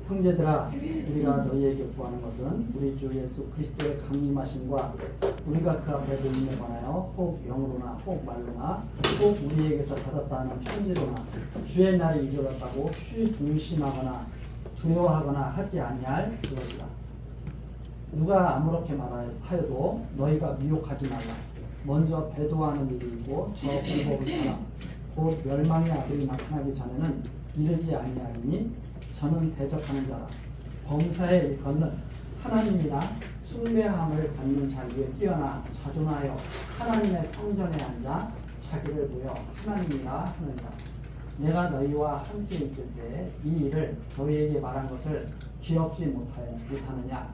형제들아, 우리가 너희에게 구하는 것은 우리 주 예수 그리스도의 강림하심과 우리가 그 앞에 모임에 관하여 혹 영으로나 혹 말로나 혹 우리에게서 받았다 하는 편지로나 주의 날이 이르렀다고 동심하거나 두려워하거나 하지 아니할 그것이다. 누가 아무렇게 말하여도 너희가 미혹하지 말라. 먼저 배도하는 일이 있고 저 불법을 따라 곧 멸망의 아들이 나타나기 전에는 이르지 아니하리니 저는 대적하는 자라. 범사에 일컫는 하나님이나 숭배함을 받는 자리에 뛰어나 자존하여 하나님의 성전에 앉아 자기를 보여 하나님이라 하는다. 내가 너희와 함께 있을 때 이 일을 너희에게 말한 것을 기억지 못하느냐.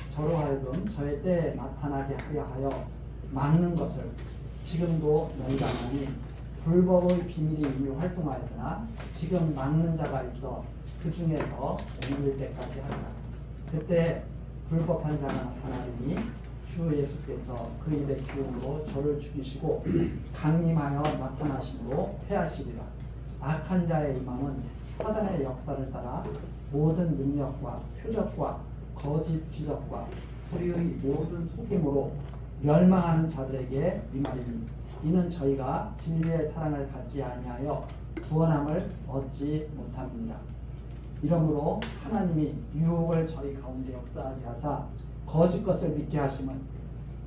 저로 하여금 저의 때에 나타나게 하여 막는 것을 지금도 너희가 아나니 불법의 비밀이 이미 활동하였으나 지금 막는 자가 있어 그 중에서 옮길 때까지 하리라. 그때 불법한 자가 나타나리니 주 예수께서 그 입의 기운으로 저를 죽이시고 강림하여 나타나심으로 패하시리라. 악한 자의 임함은 사단의 역사를 따라 모든 능력과 표적과 거짓 기적과 불의의 모든 속임으로 멸망하는 자들에게 임하리니 이는 저희가 진리의 사랑을 갖지 아니하여 구원함을 얻지 못함이니라. 이러므로 하나님이 유혹을 저희 가운데 역사하게 하사 거짓 것을 믿게 하심은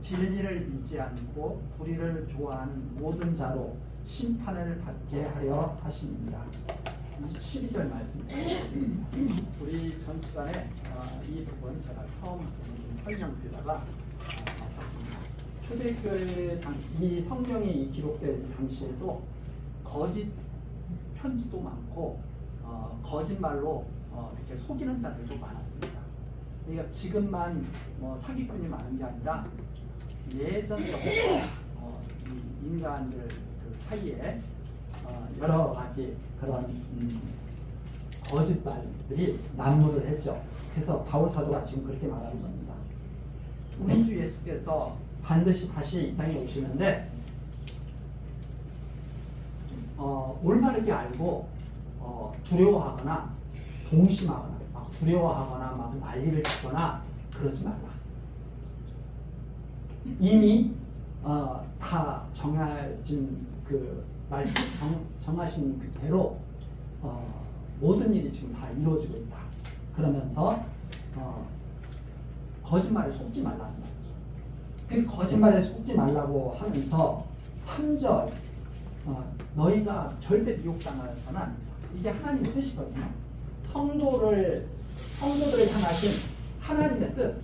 진리를 믿지 않고 불의를 좋아하는 모든 자로 심판을 받게 하려 하심이니라. 12절 말씀입니다. 우리 전 시간에 이 부분 제가 처음 설명드리다가 마쳤습니다. 초대교회 이 성경이 기록된 당시에도 거짓 편지도 많고 거짓말로 이렇게 속이는 자들도 많았습니다. 그러니까 지금만 사기꾼이 많은 게 아니라 예전부터 이 인간들 그 사이에 여러 가지 그런 거짓말들이 난무를 했죠. 그래서 바울 사도가 지금 그렇게 말하는 겁니다. 우리 주 예수께서 반드시 다시 이 땅에 오시는데 올바르게 알고 두려워하거나 동심하거나 막 두려워하거나 막 난리를 치거나 그러지 말라. 이미 다 정해진 그 말씀 정하신 그대로 모든 일이 지금 다 이루어지고 있다. 그러면서 거짓말에 속지 말라는 말이죠. 그 거짓말에 속지 말라고 하면서 3절 너희가 절대 미혹당하여서는 안 된다. 이게 하나님의 뜻이거든요. 성도들을 향하신 하나님의 뜻.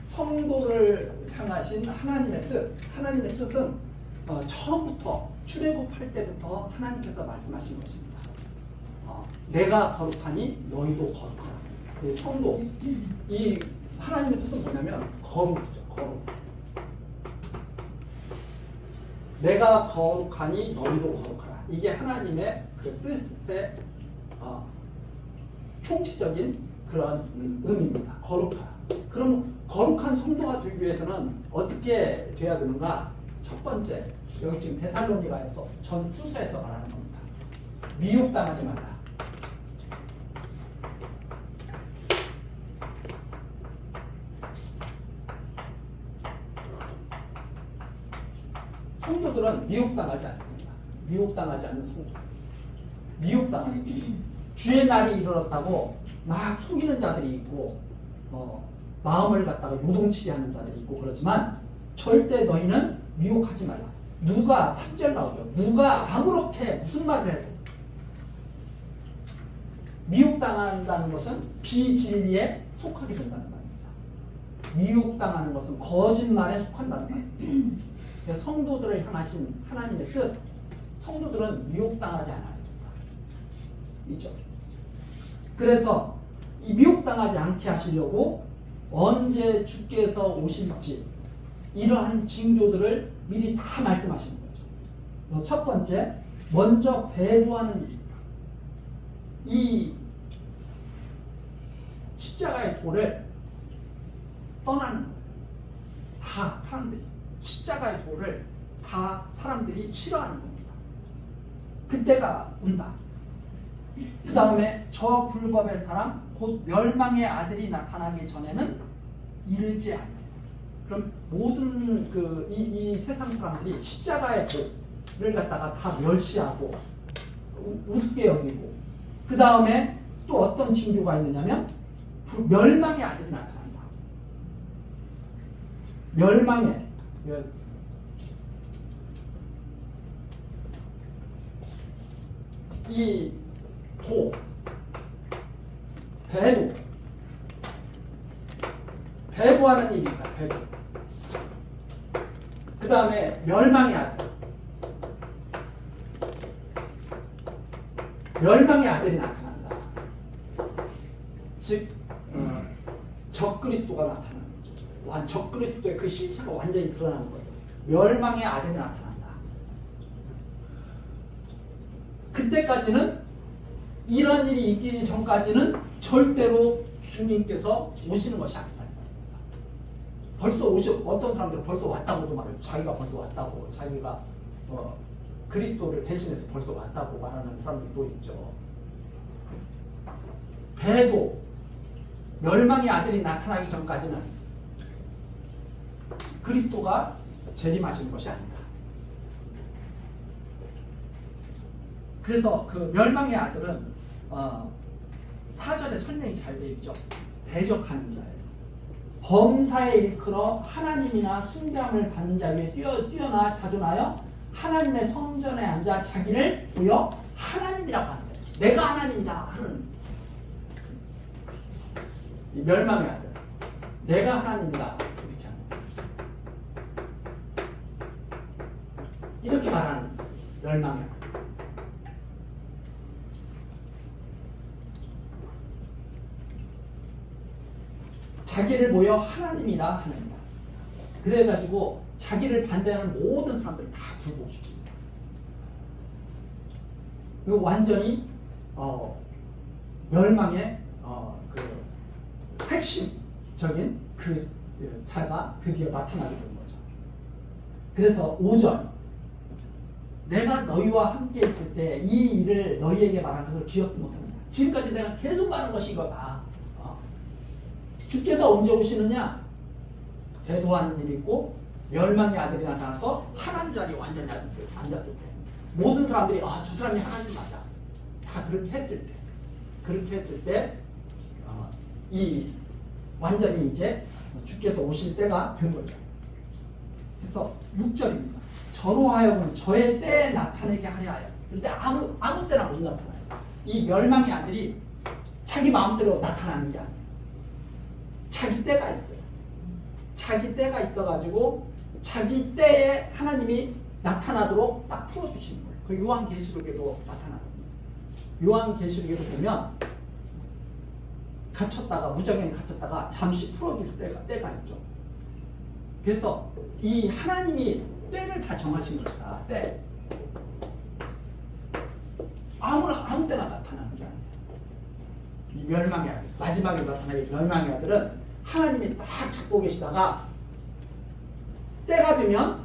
성도를 향하신 하나님의 뜻. 하나님의 뜻은 처음부터 출애굽할 때부터 하나님께서 말씀하신 것입니다. 내가 거룩하니 너희도 거룩하라. 성도, 이 하나님의 뜻은 뭐냐면 거룩이죠. 거룩. 내가 거룩하니 너희도 거룩하라. 이게 하나님의 그 뜻의 총체적인 그런 의미입니다. 거룩하라. 그럼 거룩한 성도가 되기 위해서는 어떻게 돼야 되는가? 첫 번째, 여기 지금 데살로니가에서 전 후서에서 말하는 겁니다. 미혹당하지 말라. 성도들은 미혹당하지 않습니다. 미혹당하지 않는 성도. 미혹당하지. 주의 날이 이르렀다고 막 속이는 자들이 있고 마음을 갖다가 요동치게 하는 자들이 있고 그러지만 절대 너희는 미혹하지 말라. 누가 3절 나오죠. 누가 아무렇게 무슨 말을 해도 미혹당한다는 것은 비진리에 속하게 된다는 말입니다. 미혹당하는 것은 거짓말에 속한다는 말입니다. 성도들을 향하신 하나님의 뜻, 성도들은 미혹당하지 않아야 된다. 이죠. 그래서 이 미혹당하지 않게 하시려고 언제 주께서 오실지 이러한 징조들을 미리 다 말씀하시는 거죠. 그래서 첫 번째, 먼저 배도하는 일입니다. 이 십자가의 도를 떠나는 거예요. 다 사람들이 십자가의 도를 다 사람들이 싫어하는 겁니다. 그때가 온다. 그 다음에 저 불법의 사람 곧 멸망의 아들이 나타나기 전에는 이르지 않는다. 그럼 모든 이 세상 사람들이 십자가의 도를 갖다가 다 멸시하고 우습게 여기고, 그 다음에 또 어떤 징조가 있느냐면 멸망의 아들이 나타난다. 멸망의 이 도, 배도하는 일입니다. 배도. 그 다음에 멸망의 아들. 멸망의 아들이 나타난다. 즉 적그리스도가 나타나는 거죠. 적그리스도의 그 실체가 완전히 드러나는 거죠. 멸망의 아들이 나타난다. 그때까지는, 이런 일이 있기 전까지는 절대로 주님께서 오시는 것이 아니다. 벌써 어떤 사람들은 벌써 왔다고도 말해요. 자기가 벌써 왔다고, 자기가 그리스도를 대신해서 벌써 왔다고 말하는 사람들도 있죠. 배도, 멸망의 아들이 나타나기 전까지는 그리스도가 재림하신 것이 아니다. 그래서 그 멸망의 아들은 4절에 설명이 잘 되어 있죠. 대적하는 자예요. 범사에 일컬어 하나님이나 숭배함을 받는 자 위에 뛰어나 자존하여 하나님의 성전에 앉아 자기를 보여 하나님이라고 하는 거예요. 내가 하나님이다 하는 이 멸망의 아들, 내가 하나님이다 이렇게 하는 거예요. 이렇게 말하는 멸망의 아들. 자기를 보여 하나님이다 하나님이다. 그래가지고 자기를 반대하는 모든 사람들을 다 굴복시킵니다. 이거 완전히 멸망의 그 핵심적인 그 자가 드디어 나타나게 된 거죠. 그래서 5절, 내가 너희와 함께 있을 때 이 일을 너희에게 말한 것을 기억도 못합니다. 지금까지 내가 계속 말한 것이 이거다. 주께서 언제 오시느냐? 배도하는 일이 있고 멸망의 아들이 나타나서 하나님 자리에 완전히 앉았을 때, 모든 사람들이 저 사람이 하나님 맞아, 다 그렇게 했을 때 이 완전히 이제 주께서 오실 때가 된 거죠. 그래서 6절입니다. 저로 하여금 저의 때에 나타내게 하려 하여. 그런데 아무 때나 못 나타나요. 이 멸망의 아들이 자기 마음대로 나타나는 게 아니에요. 자기 때가 있어요. 자기 때가 있어가지고 자기 때에 하나님이 나타나도록 딱 풀어주시는 거예요. 그 요한계시록에도 나타나거든요. 요한계시록에도 보면 무적행에 갇혔다가 잠시 풀어줄 때가 있죠. 그래서 이 하나님이 때를 다 정하신 것이다. 때. 아무 때나 나타나는 게 아니에요. 이 멸망의 아들, 마지막에 나타나는 멸망의 아들은 하나님이 딱 잡고 계시다가 때가 되면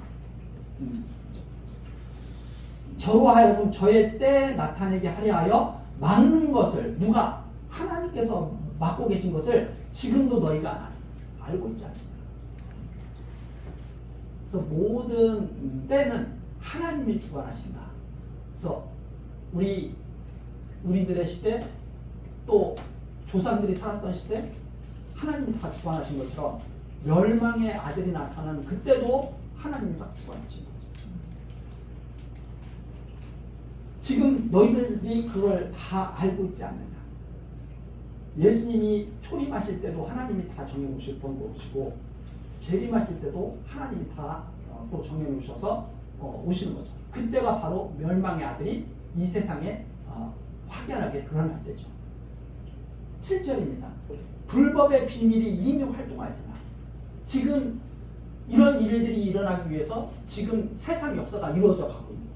저로 하여금 저의 때에 나타내게 하려 하여 막는 것을, 누가? 하나님께서 막고 계신 것을 지금도 너희가 알고 있지 않느냐. 그래서 모든 때는 하나님이 주관하신다. 그래서 우리들의 시대, 또 조상들이 살았던 시대, 하나님이 다 주관하신 것처럼 멸망의 아들이 나타나는 그때도 하나님이 다 주관하신 거죠. 지금 너희들이 그걸 다 알고 있지 않느냐. 예수님이 초림하실 때도 하나님이 다 정해놓으셨던 것이고, 재림하실 때도 하나님이 다 또 정해놓으셔서 오시는 거죠. 그때가 바로 멸망의 아들이 이 세상에 확연하게 드러날 때죠. 7절입니다. 불법의 비밀이 이미 활동하였으나, 지금 이런 일들이 일어나기 위해서 지금 세상 역사가 이루어져 가고 있는,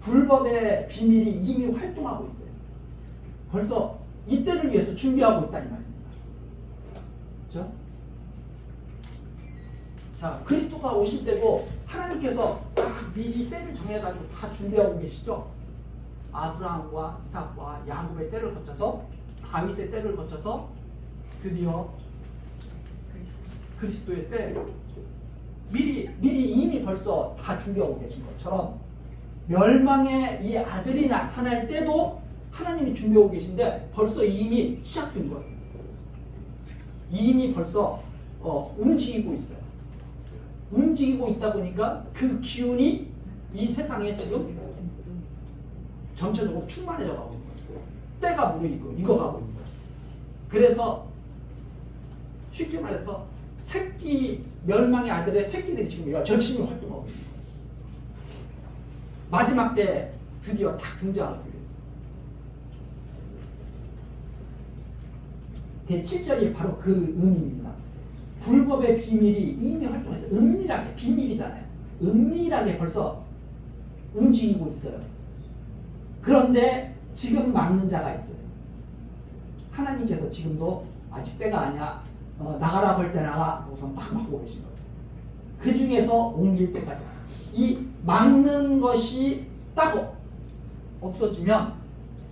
불법의 비밀이 이미 활동하고 있어요. 벌써 이때를 위해서 준비하고 있다 이 말입니다. 그렇죠? 자, 그리스도가 오실 때고 하나님께서 딱 미리 때를 정해가지고 다 준비하고 계시죠. 아브라함과 이삭과 야곱의 때를 거쳐서 다윗의 때를 거쳐서 드디어 그리스도의 때 미리 이미 벌써 다 준비하고 계신 것처럼 멸망의 이 아들이 나타날 때도 하나님이 준비하고 계신데 벌써 이미 시작된 거예요. 이미 벌써 움직이고 있어요. 움직이고 있다 보니까 그 기운이 이 세상에 지금 전체적으로 충만해져 가고 있는 거죠. 때가 무르익고 익어가고 있는 거죠. 그래서 쉽게 말해서 멸망의 아들의 새끼들이 지금 열심히 활동하고 있는 거예요. 마지막 때 드디어 딱 등장하기 위해서. 제7절이 바로 그 의미입니다. 불법의 비밀이 이미 활동해서 은밀하게, 비밀이잖아요. 은밀하게 벌써 움직이고 있어요. 그런데 지금 막는 자가 있어요. 하나님께서 지금도 아직 때가 아니야. 나가라고 할 때 나가. 우선 딱 막고 계신 거죠. 그 중에서 옮길 때까지. 이 막는 것이 딱 없어지면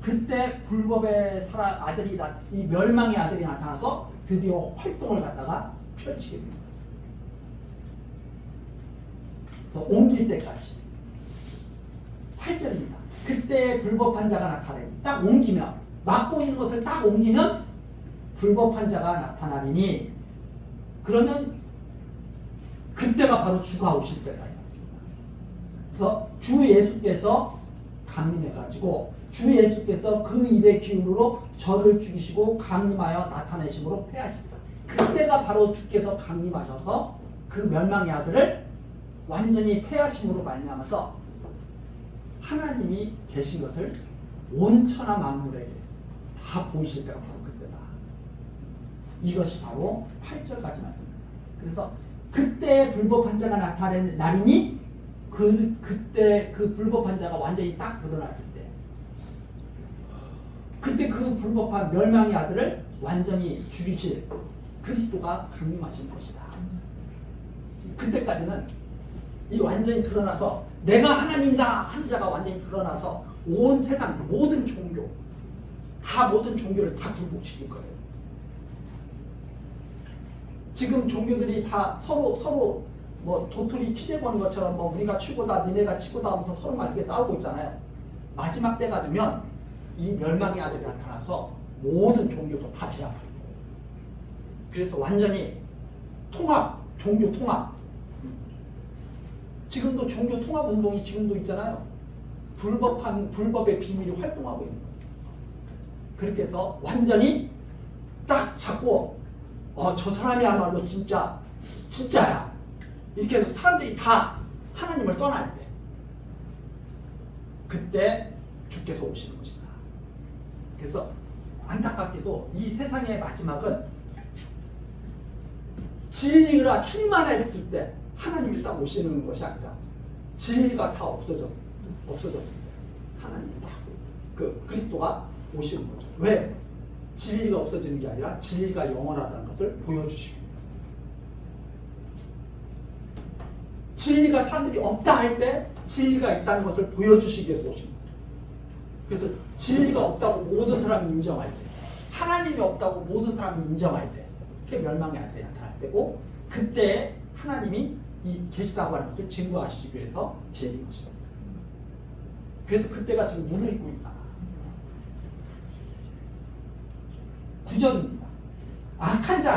그때 불법의 아들이 이 멸망의 아들이 나타나서 드디어 활동을 갖다가 펼치게 됩니다. 그래서 옮길 때까지 8절입니다. 그때 불법한 자가 나타나니 딱 옮기면 막고 있는 것을 딱 옮기면 불법한 자가 나타나리니 그러면 그때가 바로 주가 오실 때다. 그래서 주 예수께서 강림해가지고 주 예수께서 그 입의 기운으로 저를 죽이시고 강림하여 나타내심으로 패하십니다. 그때가 바로 주께서 강림하셔서 그 멸망의 아들을 완전히 패하심으로 말미암아서 하나님이 계신 것을 온 천하 만물에게 다 보이실 때가 바로 그때다. 이것이 바로 8절까지 말씀입니다. 그래서 그때 불법한 자가 나타나는 날이니 그때 그 불법한 자가 완전히 딱 드러났을 때 그때 그 불법한 멸망의 아들을 완전히 죽이실 그리스도가 강림하신 것이다. 그때까지는 이 완전히 드러나서 내가 하나님이다 하는 자가 완전히 드러나서 온 세상 모든 종교 모든 종교를 다 굴복시킬 거예요. 지금 종교들이 다 서로 뭐 도토리 퀴즈 보는 것처럼 뭐 우리가 최고다 니네가 최고다 하면서 서로 막 이렇게 싸우고 있잖아요. 마지막 때가 되면 이 멸망의 아들이 나타나서 모든 종교도 다 제압할 거예요. 그래서 완전히 종교 통합. 지금도 종교 통합 운동이 지금도 있잖아요. 불법의 비밀이 활동하고 있는 거예요. 그렇게 해서 완전히 딱 잡고 저 사람이야말로 진짜야. 이렇게 해서 사람들이 다 하나님을 떠날 때 그때 주께서 오시는 것이다. 그래서 안타깝게도 이 세상의 마지막은 진리가 충만했을 때 하나님이 딱 오시는 것이 아니라 진리가 다 없어졌을 때 하나님이 딱 그리스도가 오시는 거죠. 왜? 진리가 없어지는 게 아니라 진리가 영원하다는 것을 보여주시기 위해서. 진리가 사람들이 없다 할 때 진리가 있다는 것을 보여주시기 위해서 오신 거예요. 그래서 진리가 없다고 모든 사람이 인정할 때, 하나님이 없다고 모든 사람이 인정할 때, 그게 멸망의 아들이 나타날 때고, 그때 하나님이 이 계시다고 하는 것을 증거하시기 위해서 재림 것입니다. 그래서 그때가 지금 무르익고 있다. 9절입니다.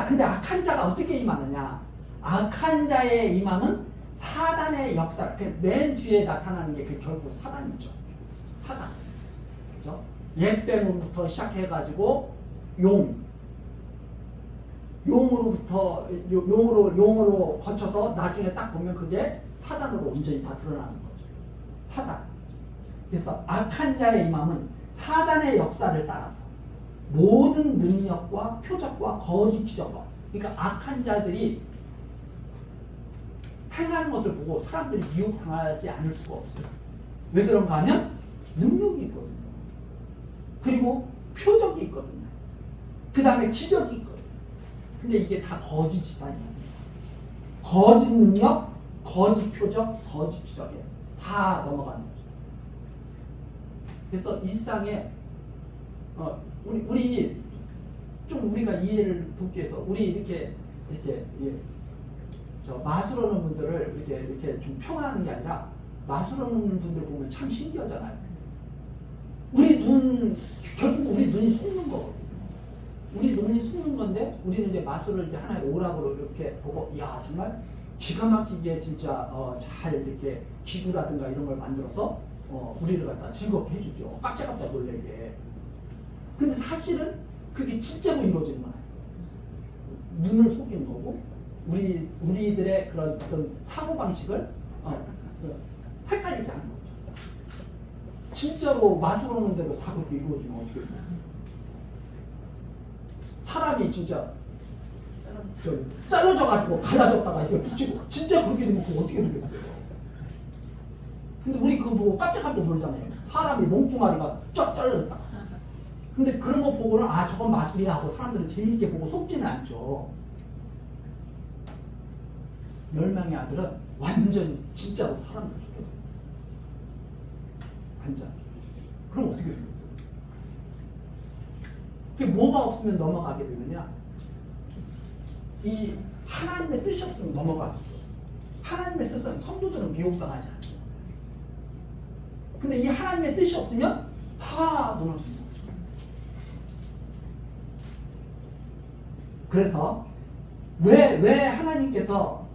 근데 악한 자가 어떻게 임하느냐? 악한 자의 임함은 사단의 역사, 맨 뒤에 나타나는 게 결국 사단이죠. 사단. 그죠? 옛뱀으로부터 시작해가지고 용으로 거쳐서 나중에 딱 보면 그게 사단으로 온전히 다 드러나는 거죠. 사단. 그래서 악한 자의 임함은 사단의 역사를 따라서 모든 능력과 표적과 거짓 기적과, 그러니까 악한 자들이 행하는 것을 보고 사람들이 미혹당하지 않을 수가 없어요. 왜 그런가 하면 능력이 있거든요. 그리고 표적이 있거든요. 그 다음에 기적이 있거든요. 근데 이게 다 거짓이다. 거짓 능력, 거짓 표적, 거짓 기적에 다 넘어가는 거죠. 그래서 이 세상에 우리 좀 우리가 이해를 돕기 위해서 우리 이렇게 저 마술하는 분들을 이렇게 좀 평하는 게 아니라 마술하는 분들 보면 참 신기하잖아요. 결국 우리 눈이 속는 거거든요. 우리 눈이 속는 건데 우리는 이제 마술을 이제 하나의 오락으로 이렇게 보고 야 정말 기가 막히게 진짜 잘 이렇게 기구라든가 이런 걸 만들어서 우리를 갖다 즐겁게 해주죠. 깜짝깜짝 놀래게. 근데 사실은 그게 진짜로 이루어지는 건 아니에요. 눈을 속이는 거고 우리들의 그런 어떤 사고 방식을 헷갈리게 하는 거죠. 진짜로 마술하는 대로 다 그렇게 이루어지면 어떻게 돼요? 사람이 진짜 잘라져가지고 갈라졌다가 이렇게 붙이고 진짜 그렇게 되면 그거 어떻게 되겠어요? 근데 우리 그거 보고 깜짝깜짝 놀잖아요. 사람이 몸뚱아리가 쫙 잘라졌다. 근데 그런 거 보고는 아 저건 마술이야 하고 사람들은 재미있게 보고 속지는 않죠. 멸망의 아들은 완전히 진짜로 사람들 속여요. 완전. 그럼 어떻게 되겠어요? 그게 뭐가 없으면 넘어가게 되느냐? 이 하나님의 뜻이 없으면 넘어가죠. 하나님의 뜻은 성도들은 미혹당하지 않아요. 근데 이 하나님의 뜻이 없으면 다 무너집니다. 그래서 왜 하나님께서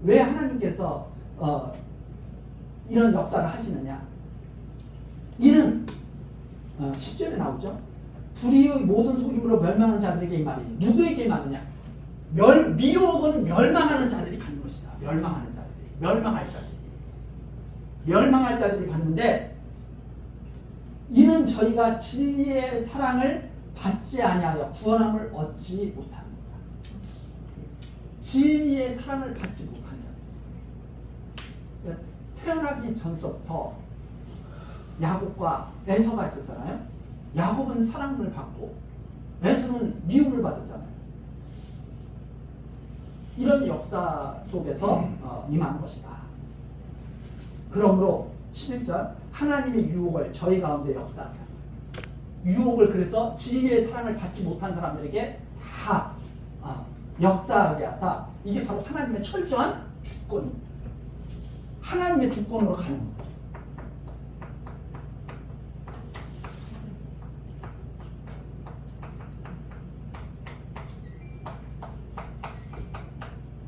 이런 역사를 하시느냐? 이는 10절에 나오죠. 불의의 모든 속임으로 멸망하는 자들에게 이 말이니 누구에게 임하느냐? 미혹은 멸망하는 자들이 받는 것이다. 멸망하는 자들이 멸망할 자들이 받는데 이는 저희가 진리의 사랑을 받지 아니하여 구원함을 얻지 못합니다. 진리의 사랑을 받지 못한 자들. 태어나기 전서부터 야곱과 에서가 있었잖아요. 야곱은 사랑을 받고 에서는 미움을 받았잖아요. 이런 역사 속에서 임한 것이다. 그러므로 11절 하나님의 유혹을 저희 가운데 역사하며 유혹을 그래서 진리의 사랑을 받지 못한 사람들에게 다 역사하게 하사 이게 바로 하나님의 철저한 주권입니다. 하나님의 주권으로 가는 거예요.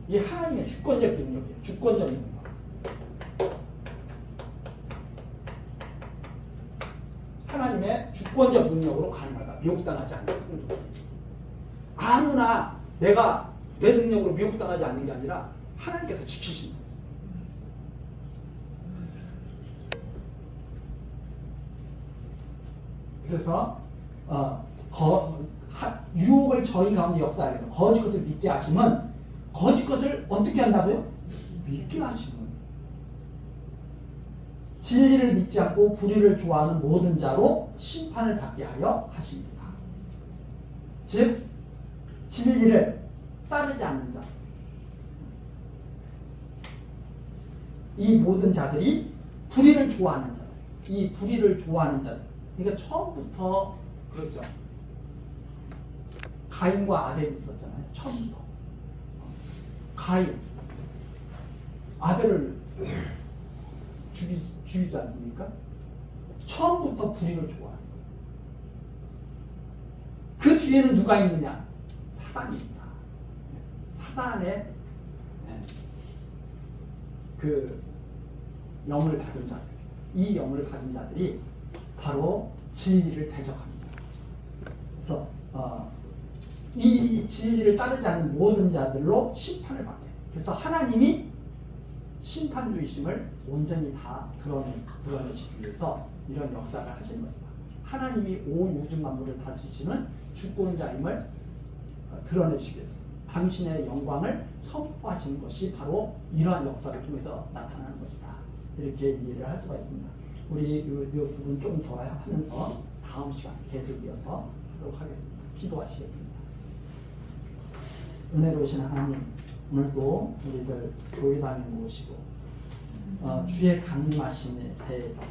이 하나님의 주권적 능력이에요. 주권적 능력. 하나님의 주권적 능력으로 가능하다. 미혹당하지 않는 성도. 아무나 내가 내 능력으로 미혹당하지 않는 게 아니라 하나님께서 지키십니다. 그래서 유혹을 저희 가운데 역사하게 되면 거짓 것을 믿게 하시면 거짓 것을 어떻게 한다고요? 믿게 하시면 진리를 믿지 않고 불의를 좋아하는 모든 자로 심판을 받게 하여 하십니다. 즉 진리를 따르지 않는 자, 이 모든 자들이 불의를 좋아하는 자들, 이 불의를 좋아하는 자들. 그러니까 처음부터 그렇죠. 가인과 아벨이 있었잖아요. 처음부터 가인, 아벨을 죽이지 않습니까? 처음부터 불의를 좋아해요. 그 뒤에는 누가 있느냐? 사단입니다. 사단의 그 영을 받은 자들, 이 영을 받은 자들이 바로 진리를 대적합니다. 그래서 이 진리를 따르지 않는 모든 자들로 심판을 받게 해요. 그래서 하나님이 심판주의심을 온전히 다 드러내시기 위해서 이런 역사를 하시는 것이다. 하나님이 온 우주 만물을 다스리시는 주권자임을 드러내시기 위해서 당신의 영광을 선포하시는 것이 바로 이러한 역사를 통해서 나타나는 것이다. 이렇게 이해를 할 수가 있습니다. 우리 이 부분 좀 더 하면서 다음 시간 계속 이어서 하도록 하겠습니다. 기도하시겠습니다. 은혜로우신 하나님, 오늘도 우리들 교회당에 모시고 주의 강림하심에 대해서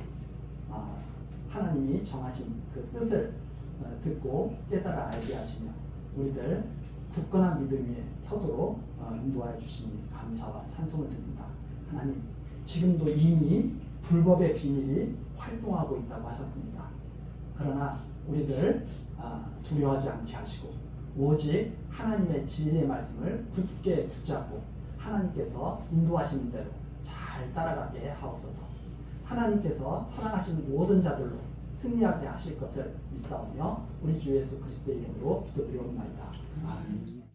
하나님이 정하신 그 뜻을 듣고 깨달아 알게 하시며 우리들 굳건한 믿음 위에 서도록 인도하여 주시니 감사와 찬송을 드립니다. 하나님, 지금도 이미 불법의 비밀이 활동하고 있다고 하셨습니다. 그러나 우리들 두려워하지 않게 하시고 오직 하나님의 진리의 말씀을 굳게 붙잡고 하나님께서 인도하시는 대로 잘 따라가게 하옵소서. 하나님께서 사랑하시는 모든 자들로 승리하게 하실 것을 믿사오며 우리 주 예수 그리스도의 이름으로 기도드리옵나이다. 아멘.